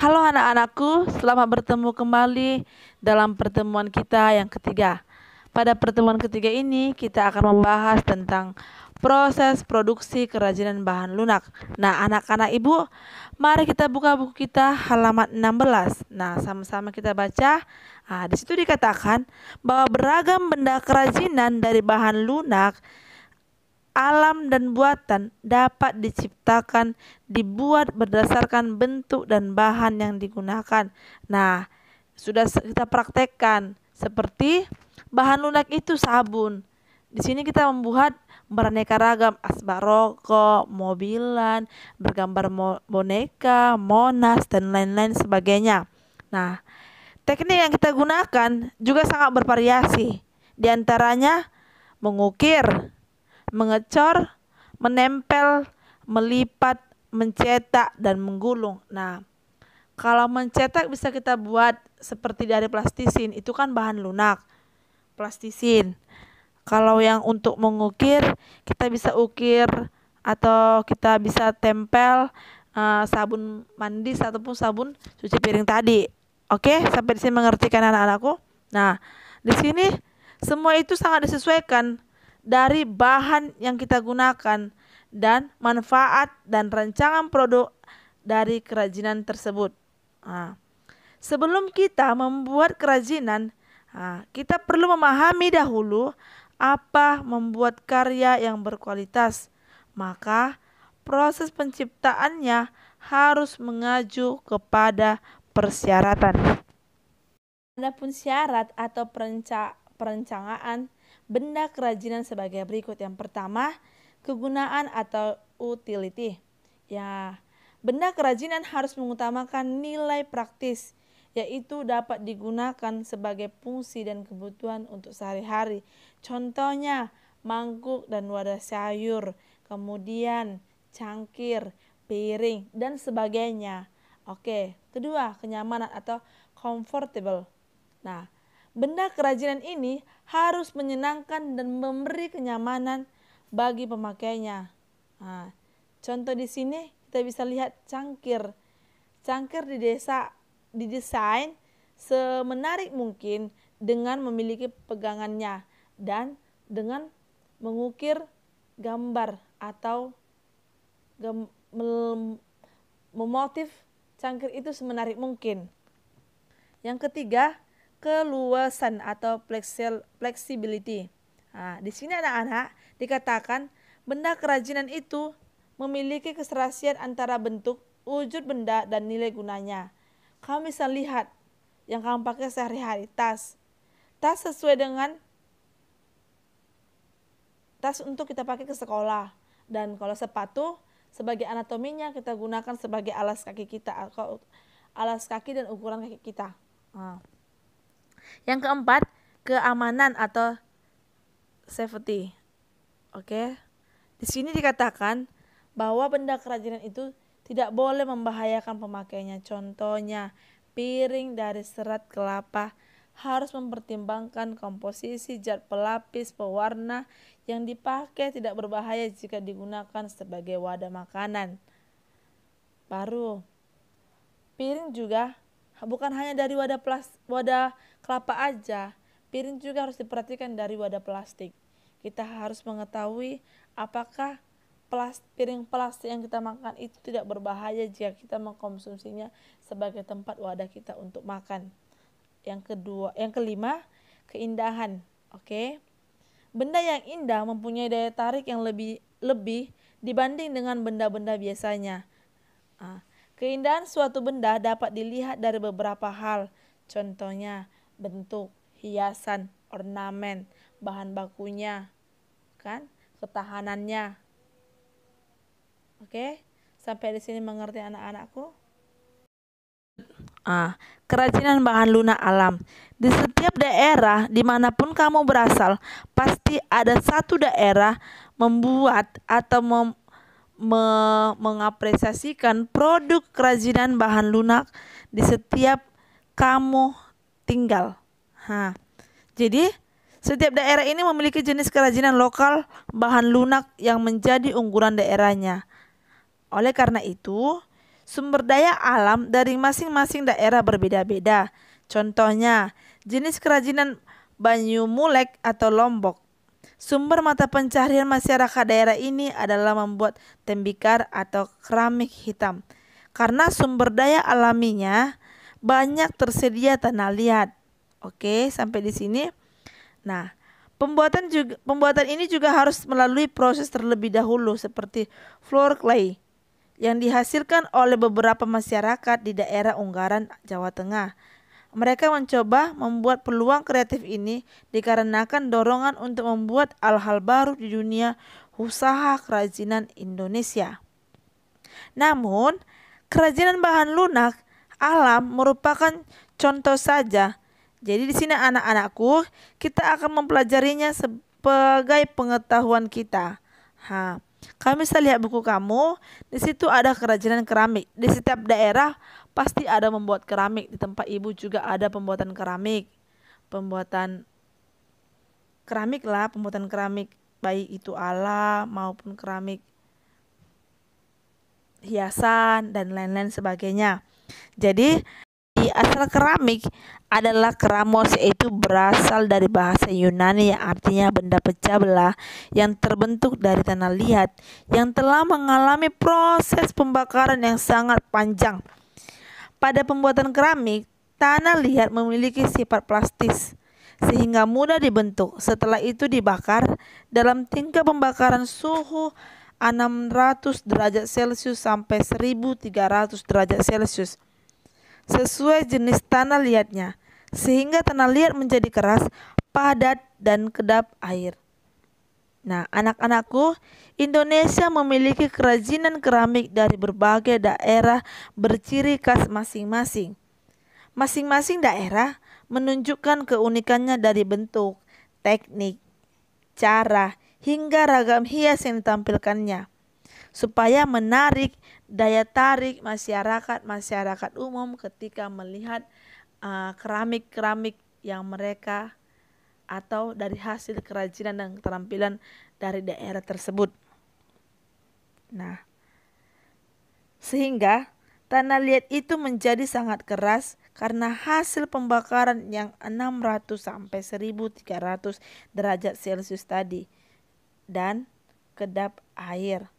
Halo anak-anakku, selamat bertemu kembali dalam pertemuan kita yang ketiga. Pada pertemuan ketiga ini kita akan membahas tentang proses produksi kerajinan bahan lunak. Nah, anak-anak ibu, mari kita buka buku kita halaman 16. Nah, sama-sama kita baca. Di situ dikatakan bahwa beragam benda kerajinan dari bahan lunak alam dan buatan dapat diciptakan, dibuat berdasarkan bentuk dan bahan yang digunakan. Nah, sudah kita praktekkan seperti bahan lunak itu sabun. Di sini kita membuat beraneka ragam asbak rokok, mobilan, bergambar boneka, monas dan lain-lain sebagainya. Nah, teknik yang kita gunakan juga sangat bervariasi. Di antaranya mengukir, mengecor, menempel, melipat, mencetak, dan menggulung. Nah, kalau mencetak bisa kita buat seperti dari plastisin, itu kan bahan lunak, plastisin. Kalau yang untuk mengukir, kita bisa ukir atau kita bisa tempel sabun mandi ataupun sabun cuci piring tadi. Oke, sampai di sini mengerti kan anak-anakku? Nah, di sini semua itu sangat disesuaikan dari bahan yang kita gunakan dan manfaat dan rancangan produk dari kerajinan tersebut. Sebelum kita membuat kerajinan, kita perlu memahami dahulu apa membuat karya yang berkualitas. Maka proses penciptaannya harus mengacu kepada persyaratan. Adapun syarat atau perencanaan benda kerajinan sebagai berikut. Yang pertama, kegunaan atau utility. Ya, benda kerajinan harus mengutamakan nilai praktis, yaitu dapat digunakan sebagai fungsi dan kebutuhan untuk sehari-hari. Contohnya, mangkuk dan wadah sayur, kemudian cangkir, piring, dan sebagainya. Oke, kedua, kenyamanan atau comfortable. Nah, benda kerajinan ini harus menyenangkan dan memberi kenyamanan bagi pemakainya. Contoh di sini kita bisa lihat cangkir. Cangkir didesain semenarik mungkin dengan memiliki pegangannya dan dengan mengukir gambar atau memotif cangkir itu semenarik mungkin. Yang ketiga, keluasan atau flexibility. Di sini anak-anak dikatakan benda kerajinan itu memiliki keserasian antara bentuk, wujud benda dan nilai gunanya. Kamu bisa lihat yang kamu pakai sehari-hari, tas sesuai dengan tas untuk kita pakai ke sekolah, dan kalau sepatu sebagai anatominya kita gunakan sebagai alas kaki kita, alas kaki dan ukuran kaki kita. Yang keempat, keamanan atau safety. Oke. Di sini dikatakan bahwa benda kerajinan itu tidak boleh membahayakan pemakainya. Contohnya, piring dari serat kelapa harus mempertimbangkan komposisi zat pelapis pewarna yang dipakai tidak berbahaya jika digunakan sebagai wadah makanan. Baru, piring juga bukan hanya dari wadah kelapa aja, piring juga harus diperhatikan dari wadah plastik. Kita harus mengetahui apakah piring plastik yang kita makan itu tidak berbahaya jika kita mengkonsumsinya sebagai tempat wadah kita untuk makan. Yang kelima, keindahan. Oke. Benda yang indah mempunyai daya tarik yang lebih dibanding dengan benda-benda biasanya. Keindahan suatu benda dapat dilihat dari beberapa hal. Contohnya, bentuk, hiasan, ornamen, bahan bakunya, kan? Ketahanannya. Oke, sampai di sini mengerti anak-anakku? Kerajinan bahan lunak alam. Di setiap daerah dimanapun kamu berasal, pasti ada satu daerah membuat atau mengapresiasikan produk kerajinan bahan lunak di setiap kamu tinggal. Jadi setiap daerah ini memiliki jenis kerajinan lokal bahan lunak yang menjadi unggulan daerahnya. Oleh karena itu, Sumber daya alam dari masing-masing daerah berbeda-beda. Contohnya, jenis kerajinan Banyumulek atau Lombok. Sumber mata pencaharian masyarakat daerah ini adalah membuat tembikar atau keramik hitam. Karena sumber daya alaminya banyak tersedia tanah liat. Oke, sampai di sini. Nah, pembuatan ini juga harus melalui proses terlebih dahulu seperti floor clay yang dihasilkan oleh beberapa masyarakat di daerah Unggaran, Jawa Tengah. Mereka mencoba membuat peluang kreatif ini dikarenakan dorongan untuk membuat hal-hal baru di dunia usaha kerajinan Indonesia. Namun, kerajinan bahan lunak alam merupakan contoh saja. Jadi di sini anak-anakku, kita akan mempelajarinya sebagai pengetahuan kita. Kamu bisa lihat buku kamu, di situ ada kerajinan keramik. Di setiap daerah pasti ada membuat keramik. Di tempat ibu juga ada pembuatan keramik. Pembuatan keramik baik itu alam maupun keramik hiasan dan lain-lain sebagainya. Jadi asal keramik adalah keramos, yaitu berasal dari bahasa Yunani yang artinya benda pecah belah yang terbentuk dari tanah liat yang telah mengalami proses pembakaran yang sangat panjang. Pada pembuatan keramik, tanah liat memiliki sifat plastis sehingga mudah dibentuk. Setelah itu dibakar dalam tingkat pembakaran suhu 600 derajat Celcius sampai 1300 derajat Celcius sesuai jenis tanah liatnya, sehingga tanah liat menjadi keras, padat, dan kedap air. Nah, anak-anakku, Indonesia memiliki kerajinan keramik dari berbagai daerah berciri khas masing-masing. Masing-masing daerah menunjukkan keunikannya dari bentuk, teknik, cara, hingga ragam hias yang ditampilkannya, supaya menarik daya tarik masyarakat umum ketika melihat keramik-keramik yang mereka atau dari hasil kerajinan dan keterampilan dari daerah tersebut. Nah, sehingga tanah liat itu menjadi sangat keras karena hasil pembakaran yang 600 sampai 1300 derajat Celcius tadi dan kedap air.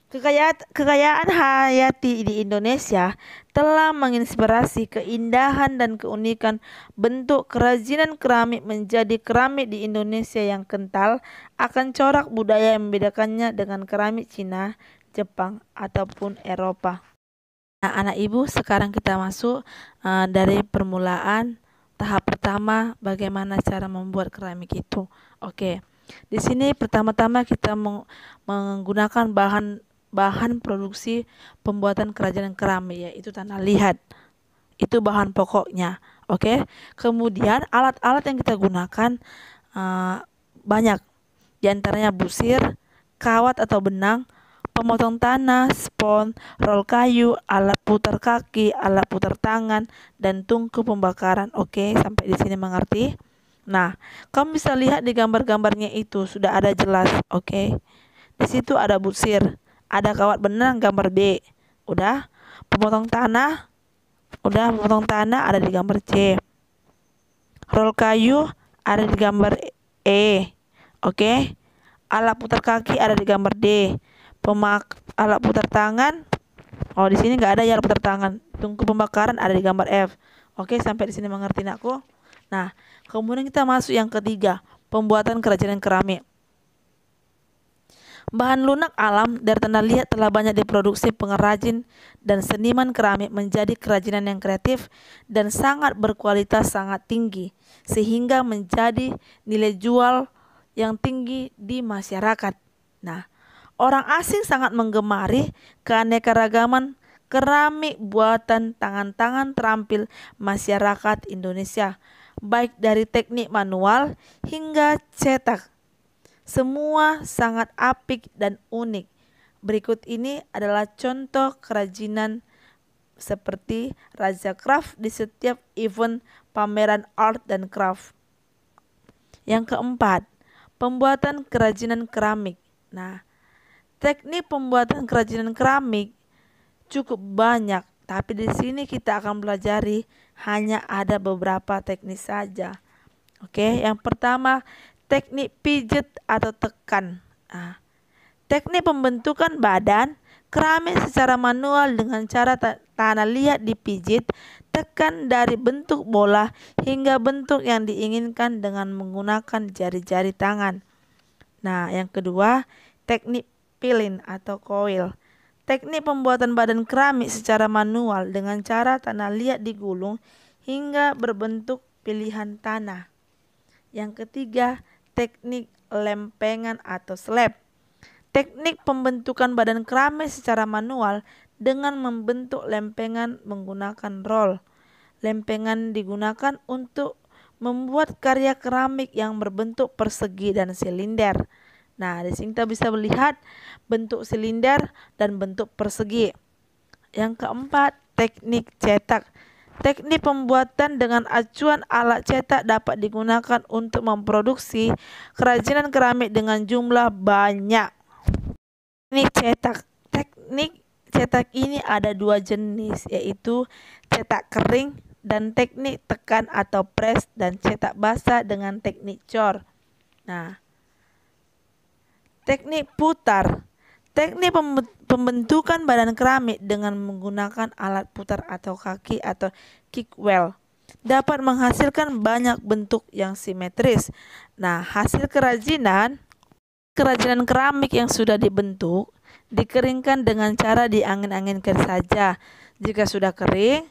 Kekayaan hayati di Indonesia telah menginspirasi keindahan dan keunikan bentuk kerajinan keramik menjadi keramik di Indonesia yang kental akan corak budaya yang membedakannya dengan keramik Cina, Jepang, ataupun Eropa. Nah, anak ibu, sekarang kita masuk dari permulaan tahap pertama bagaimana cara membuat keramik itu. Oke. Di sini pertama-tama kita menggunakan bahan produksi pembuatan kerajinan keramik, yaitu tanah liat. Itu bahan pokoknya. Oke. Kemudian alat-alat yang kita gunakan banyak. Di antaranya busir, kawat atau benang, pemotong tanah, spons, rol kayu, alat putar kaki, alat putar tangan, dan tungku pembakaran. Oke, sampai di sini mengerti? Nah, kamu bisa lihat di gambar-gambarnya itu sudah ada jelas. Oke. Di situ ada busir, ada kawat benang gambar B. Udah. Pemotong tanah ada di gambar C. Rol kayu ada di gambar E. Oke. Alat putar kaki ada di gambar D. Alat putar tangan, di sini nggak ada ya alat putar tangan. Tungku pembakaran ada di gambar F. Oke, sampai di sini mengerti nakku? Nah, kemudian kita masuk yang ketiga, pembuatan kerajinan keramik. Bahan lunak alam dari tanah liat telah banyak diproduksi pengrajin dan seniman keramik menjadi kerajinan yang kreatif dan sangat berkualitas sangat tinggi, sehingga menjadi nilai jual yang tinggi di masyarakat. Nah, orang asing sangat menggemari keanekaragaman keramik buatan tangan-tangan terampil masyarakat Indonesia, baik dari teknik manual hingga cetak. Semua sangat apik dan unik. Berikut ini adalah contoh kerajinan seperti Raja Craft di setiap event pameran art dan craft. Yang keempat, pembuatan kerajinan keramik. Nah, teknik pembuatan kerajinan keramik cukup banyak, tapi di sini kita akan pelajari hanya ada beberapa teknik saja. Oke, yang pertama teknik pijet atau tekan. Nah, teknik pembentukan badan keramik secara manual dengan cara tanah liat dipijit, tekan dari bentuk bola hingga bentuk yang diinginkan dengan menggunakan jari-jari tangan. Nah, yang kedua, teknik pilin atau coil. Teknik pembuatan badan keramik secara manual dengan cara tanah liat digulung hingga berbentuk pilihan tanah. Yang ketiga, teknik lempengan atau slab. Teknik pembentukan badan keramik secara manual dengan membentuk lempengan menggunakan roll. Lempengan digunakan untuk membuat karya keramik yang berbentuk persegi dan silinder. Nah, di sini kita bisa melihat bentuk silinder dan bentuk persegi. Yang keempat, teknik cetak. Teknik pembuatan dengan acuan alat cetak dapat digunakan untuk memproduksi kerajinan keramik dengan jumlah banyak. Teknik cetak ini ada dua jenis, yaitu cetak kering dan teknik tekan atau press, dan cetak basah dengan teknik cor. Nah, teknik putar. Teknik pembentukan badan keramik dengan menggunakan alat putar atau kaki atau kickwheel dapat menghasilkan banyak bentuk yang simetris. Nah, hasil kerajinan keramik yang sudah dibentuk dikeringkan dengan cara diangin-anginkan saja. Jika sudah kering,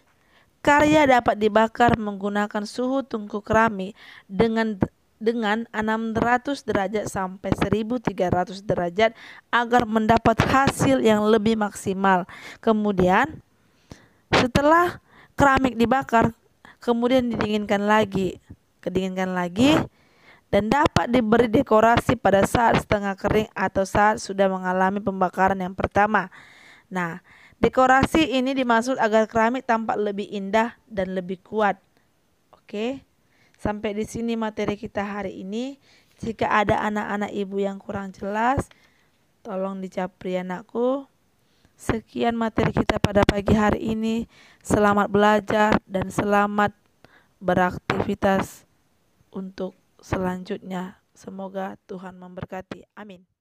karya dapat dibakar menggunakan suhu tungku keramik dengan 600 derajat sampai 1300 derajat agar mendapat hasil yang lebih maksimal. Kemudian setelah keramik dibakar, kemudian kedinginkan lagi dan dapat diberi dekorasi pada saat setengah kering atau saat sudah mengalami pembakaran yang pertama. Nah, dekorasi ini dimaksud agar keramik tampak lebih indah dan lebih kuat. Oke, sampai di sini materi kita hari ini. Jika ada anak-anak ibu yang kurang jelas, tolong dijapri anakku. Sekian materi kita pada pagi hari ini. Selamat belajar dan selamat beraktivitas untuk selanjutnya. Semoga Tuhan memberkati. Amin.